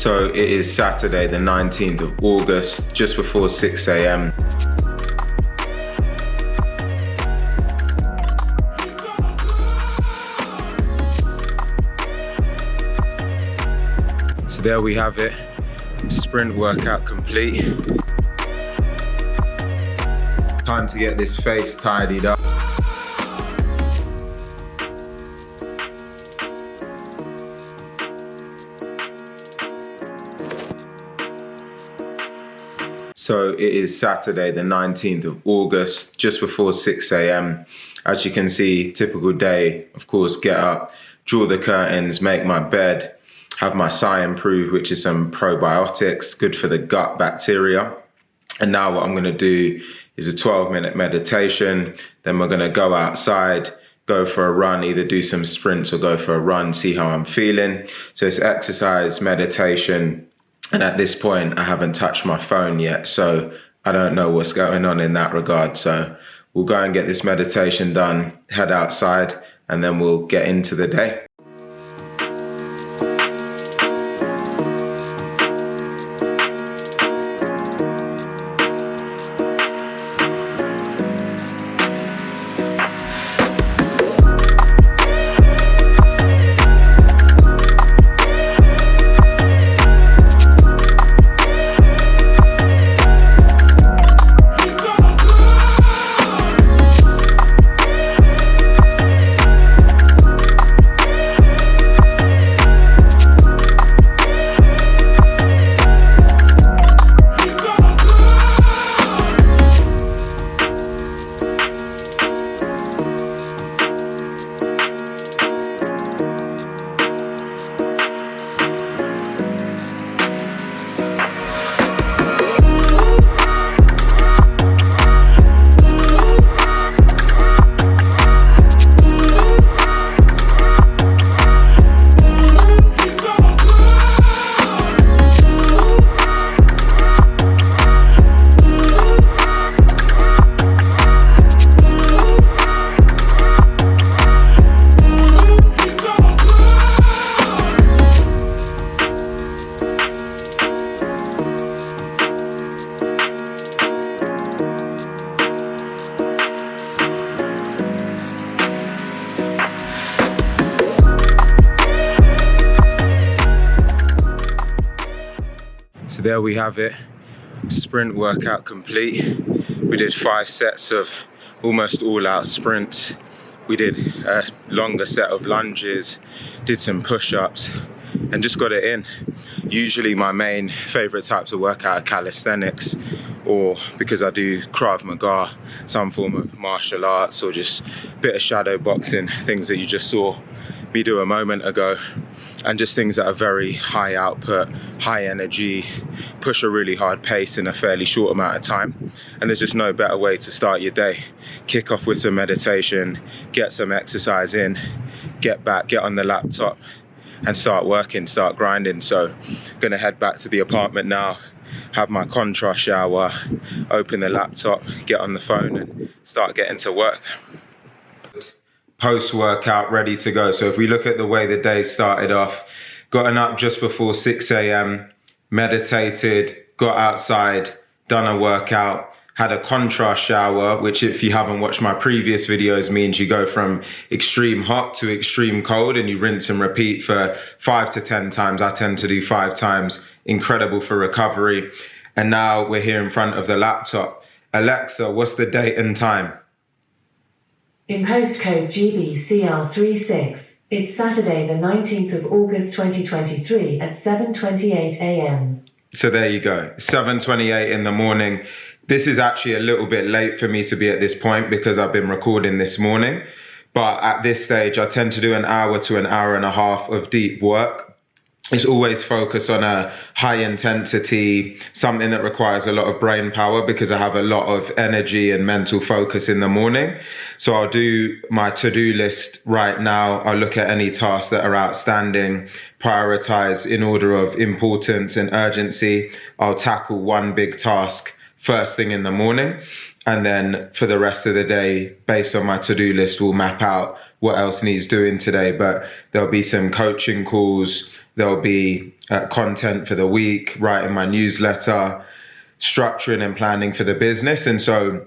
So it is Saturday the 19th of August, just before 6 a.m. So there we have it, sprint workout complete. Time to get this face tidied up. So it is Saturday the 19th of August, just before 6 a.m. As you can see, typical day, of course, get up, draw the curtains, make my bed, have my Psy Improve, which is some probiotics, good for the gut bacteria. And now what I'm gonna do is a 12-minute meditation. Then we're gonna go outside, go for a run, either do some sprints or go for a run, see how I'm feeling. So it's exercise, meditation, and at this point, I haven't touched my phone yet, so I don't know what's going on in that regard. So we'll go and get this meditation done, head outside, and then we'll get into the day. So there we have it, sprint workout complete. We did 5 sets of almost all out sprints. We did a longer set of lunges, did some push-ups, and just got it in. Usually my main favorite types of workout are calisthenics, or because I do Krav Maga, some form of martial arts, or just a bit of shadow boxing, things that you just saw me do a moment ago, and just things that are very high output, high energy, push a really hard pace in a fairly short amount of time. And there's just no better way to start your day. Kick off with some meditation, get some exercise in, get back, get on the laptop and start working, start grinding. So gonna head back to the apartment now, have my contrast shower, open the laptop, get on the phone and start getting to work. Post-workout, ready to go. So if we look at the way the day started off, gotten up just before 6 a.m, meditated, got outside, done a workout, had a contrast shower, which if you haven't watched my previous videos means you go from extreme hot to extreme cold and you rinse and repeat for 5 to 10 times. I tend to do 5 times, incredible for recovery. And now we're here in front of the laptop. Alexa, what's the date and time? In postcode GBCL36, it's Saturday the 19th of August 2023 at 7:28 a.m. So there you go, 7:28 in the morning. This is actually a little bit late for me to be at this point because I've been recording this morning. But at this stage, I tend to do an hour to an hour and a half of deep work. It's always focused on a high intensity, something that requires a lot of brain power because I have a lot of energy and mental focus in the morning. So I'll do my to-do list right now. I'll look at any tasks that are outstanding, prioritize in order of importance and urgency. I'll tackle one big task first thing in the morning. And then for the rest of the day, based on my to-do list, we'll map out what else needs doing today. But there'll be some coaching calls, there'll be content for the week, writing my newsletter, structuring and planning for the business. And so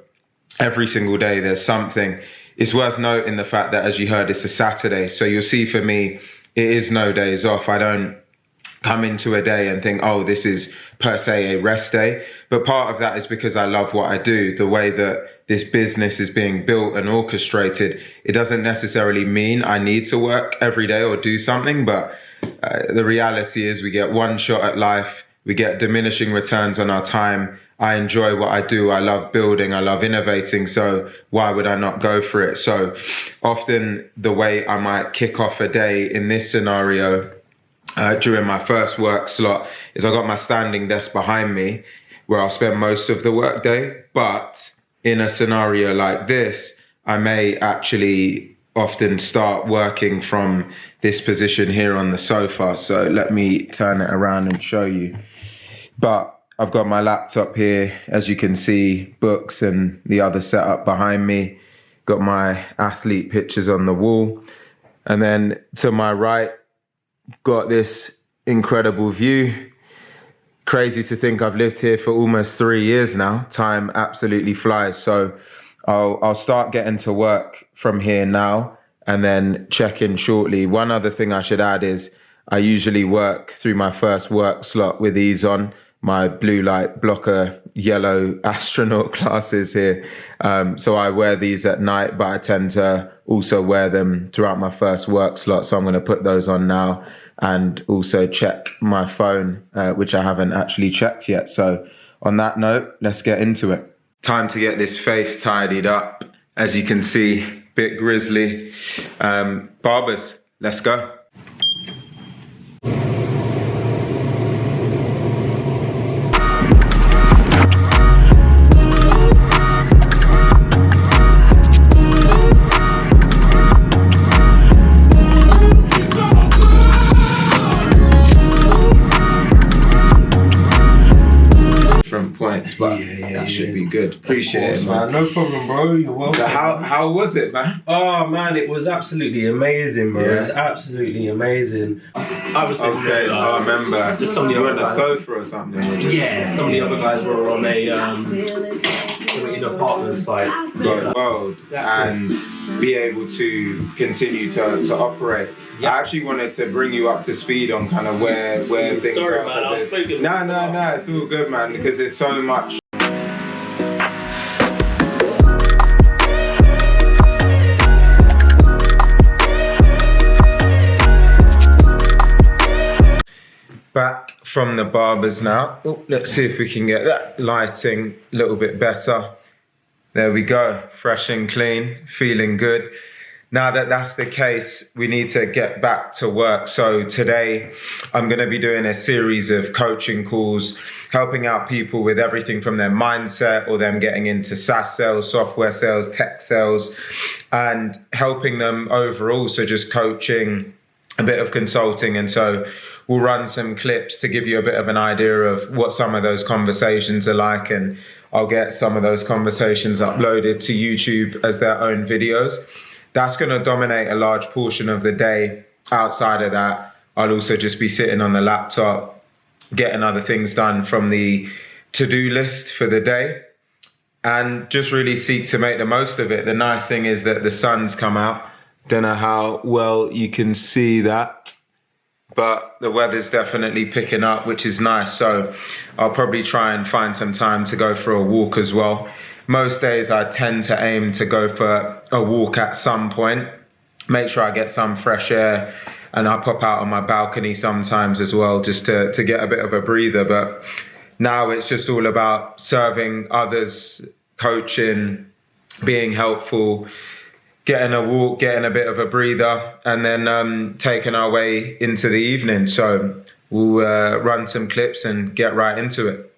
every single day there's something. It's worth noting the fact that, as you heard, it's a Saturday. So you'll see for me, it is no days off. I don't come into a day and think, oh, this is per se a rest day. But part of that is because I love what I do. The way that this business is being built and orchestrated, it doesn't necessarily mean I need to work every day or do something. But the reality is we get one shot at life. We get diminishing returns on our time. I enjoy what I do. I love building. I love innovating. So why would I not go for it? So often the way I might kick off a day in this scenario during my first work slot is I got my standing desk behind me where I'll spend most of the work day. But in a scenario like this, I may actually often start working from this position here on the sofa. So let me turn it around and show you. But I've got my laptop here, as you can see, books and the other setup behind me. Got my athlete pictures on the wall. And then to my right, got this incredible view. Crazy to think I've lived here for almost 3 years now. Time absolutely flies. So I'll start getting to work from here now and then check in shortly. One other thing I should add is I usually work through my first work slot with these on, my blue light blocker yellow astronaut glasses here. So I wear these at night, but I tend to also wear them throughout my first work slot. So I'm going to put those on now and also check my phone, which I haven't actually checked yet. So on that note, let's get into it. Time to get this face tidied up. As you can see, bit grizzly. Barbers, let's go. Points, but that should be good. Appreciate it, man. No problem, bro. You're welcome. How was it, man? Oh man, it was absolutely amazing, bro. Yeah. It was absolutely amazing. I was thinking, okay. I remember. Just some of the you were other on a guys. sofa or something. Yeah, some of the other guys were on a in a partner site. Got the world and be able to continue to operate. Yeah. I actually wanted to bring you up to speed on kind of where things Sorry, are. man. I was so good. No, it's all good, man, because there's so much. Back from the barbers now. Oh, let's see if we can get that lighting a little bit better. There we go, fresh and clean, feeling good. Now that that's the case, we need to get back to work. So today I'm going to be doing a series of coaching calls, helping out people with everything from their mindset or them getting into SaaS sales, software sales, tech sales, and helping them overall. So just coaching, a bit of consulting. And so we'll run some clips to give you a bit of an idea of what some of those conversations are like. And I'll get some of those conversations uploaded to YouTube as their own videos. That's going to dominate a large portion of the day. Outside of that, I'll also just be sitting on the laptop, getting other things done from the to-do list for the day, and just really seek to make the most of it. The nice thing is that the sun's come out. Don't know how well you can see that, but the weather's definitely picking up, which is nice. So I'll probably try and find some time to go for a walk as well. Most days I tend to aim to go for a walk at some point, make sure I get some fresh air, and I pop out on my balcony sometimes as well, just to get a bit of a breather. But now it's just all about serving others, coaching, being helpful, getting a walk, getting a bit of a breather, and then taking our way into the evening. So we'll run some clips and get right into it.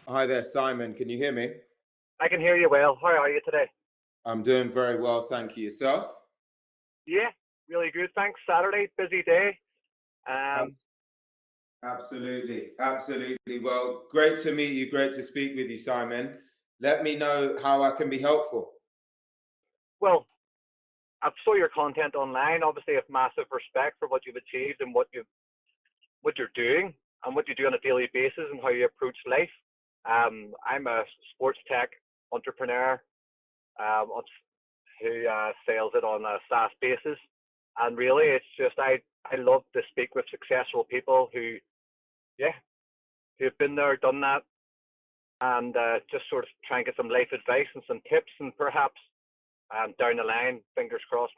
Hi there, Simon. Can you hear me? I can hear you well. How are you today? I'm doing very well, thank you. Yourself? Yeah, really good. Thanks. Saturday, busy day. Absolutely. Well, great to meet you. Great to speak with you, Simon. Let me know how I can be helpful. Well, I've saw your content online. Obviously, I have massive respect for what you've achieved and what you're doing and what you do on a daily basis and how you approach life. I'm a sports tech entrepreneur who sells it on a SaaS basis, and really, it's just I love to speak with successful people who've been there, done that, and just sort of try and get some life advice and some tips, and perhaps down the line, fingers crossed,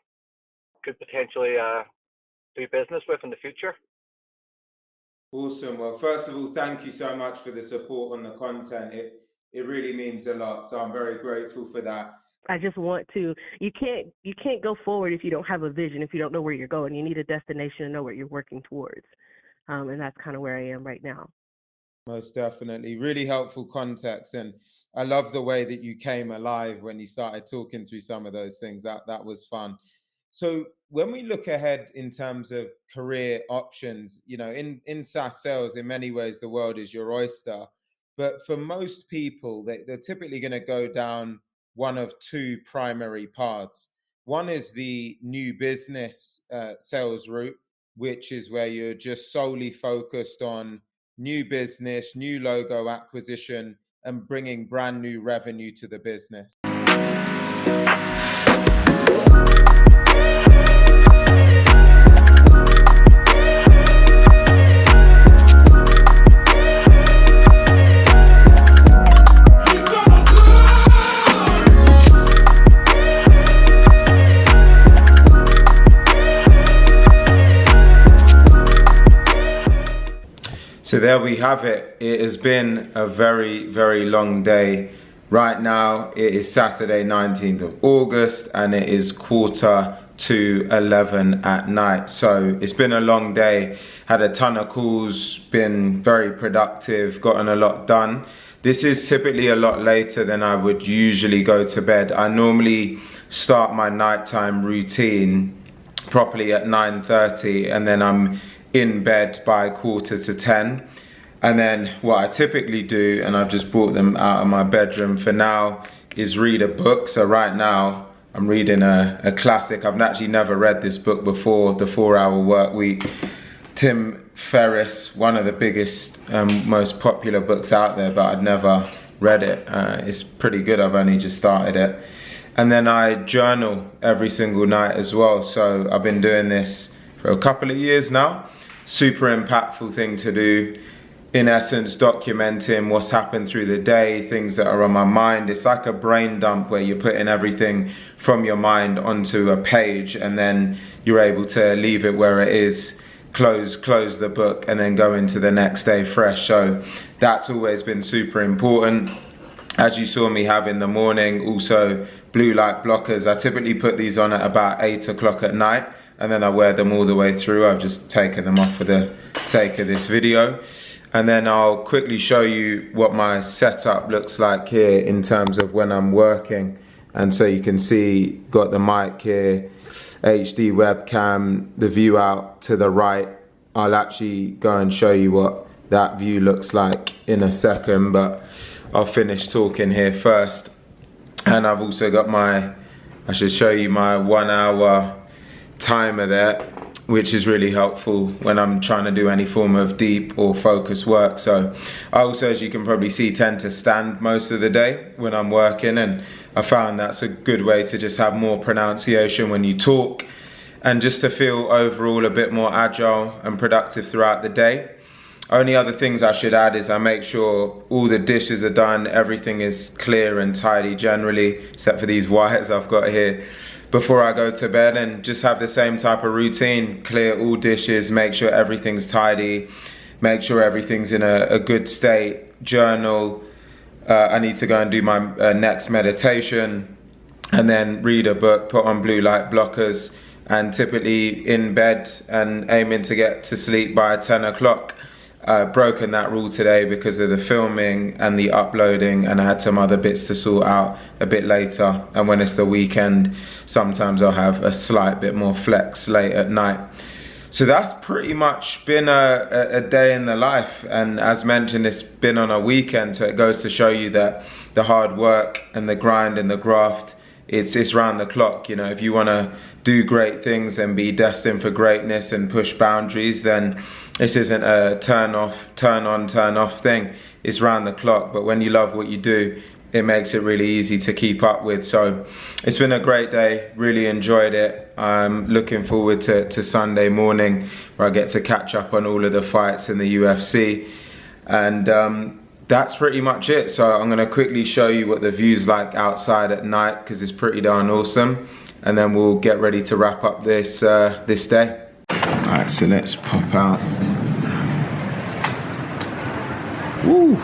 could potentially do business with in the future. Awesome. Well, first of all, thank you so much for the support on the content. It really means a lot. So I'm very grateful for that. I just want to, you can't go forward if you don't have a vision, if you don't know where you're going. You need a destination to know what you're working towards. And that's kind of where I am right now. Most definitely. Really helpful context. And I love the way that you came alive when you started talking through some of those things. That was fun. So when we look ahead in terms of career options, you know, in SaaS sales, in many ways, the world is your oyster. But for most people, they're typically going to go down one of two primary paths. One is the new business sales route, which is where you're just solely focused on new business, new logo acquisition, and bringing brand new revenue to the business. So there we have it. It has been a very, very long day. Right now, it is Saturday, 19th of August, and it is 11:45 at night. So it's been a long day. Had a ton of calls, been very productive, gotten a lot done. This is typically a lot later than I would usually go to bed. I normally start my nighttime routine properly at 9:30, and then I'm in bed by 9:45. And then what I typically do, and I've just brought them out of my bedroom for now, is read a book. So right now I'm reading a classic. I've actually never read this book before, The 4-Hour Workweek. Tim Ferriss, one of the biggest, most popular books out there, but I'd never read it. It's pretty good. I've only just started it. And then I journal every single night as well. So I've been doing this for a couple of years now. Super impactful thing to do. In essence, documenting what's happened through the day, things that are on my mind. It's like a brain dump where you're putting everything from your mind onto a page, and then you're able to leave it where it is, close the book, and then go into the next day fresh. So that's always been super important. As you saw me have in the morning, also blue light blockers. I typically put these on at about 8 o'clock at night, and then I wear them all the way through. I've just taken them off for the sake of this video. And then I'll quickly show you what my setup looks like here in terms of when I'm working. And so you can see, got the mic here, HD webcam, the view out to the right. I'll actually go and show you what that view looks like in a second, but I'll finish talking here first. And I've also got I should show you my 1 hour timer there, which is really helpful when I'm trying to do any form of deep or focused work. So I also, as you can probably see, tend to stand most of the day when I'm working, and I found that's a good way to just have more pronunciation when you talk, and just to feel overall a bit more agile and productive throughout the day. Only other things I should add is I make sure all the dishes are done, everything is clear and tidy generally, except for these wires I've got here, before I go to bed, and just have the same type of routine. Clear all dishes, make sure everything's tidy, make sure everything's in a good state, journal. I need to go and do my next meditation, and then read a book, put on blue light blockers, and typically in bed and aiming to get to sleep by 10 o'clock. Broken that rule today because of the filming and the uploading, and I had some other bits to sort out a bit later, and when it's the weekend sometimes I'll have a slight bit more flex late at night. So that's pretty much been a day in the life, and as mentioned, it's been on a weekend, so it goes to show you that the hard work and the grind and the graft it's round the clock. You know, if you want to do great things and be destined for greatness and push boundaries, then this isn't a turn on, turn off thing. It's round the clock. But when you love what you do, it makes it really easy to keep up with. So it's been a great day, really enjoyed it. I'm looking forward to Sunday morning, where I get to catch up on all of the fights in the UFC. And that's pretty much it. So I'm gonna quickly show you what the view's like outside at night, because it's pretty darn awesome. And then we'll get ready to wrap up this day. All right, so let's pop out. Woo.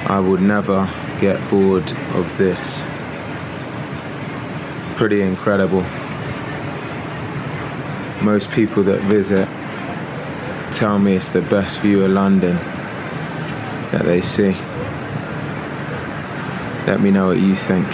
I would never get bored of this. Pretty incredible. Most people that visit tell me it's the best view of London that they see. Let me know what you think.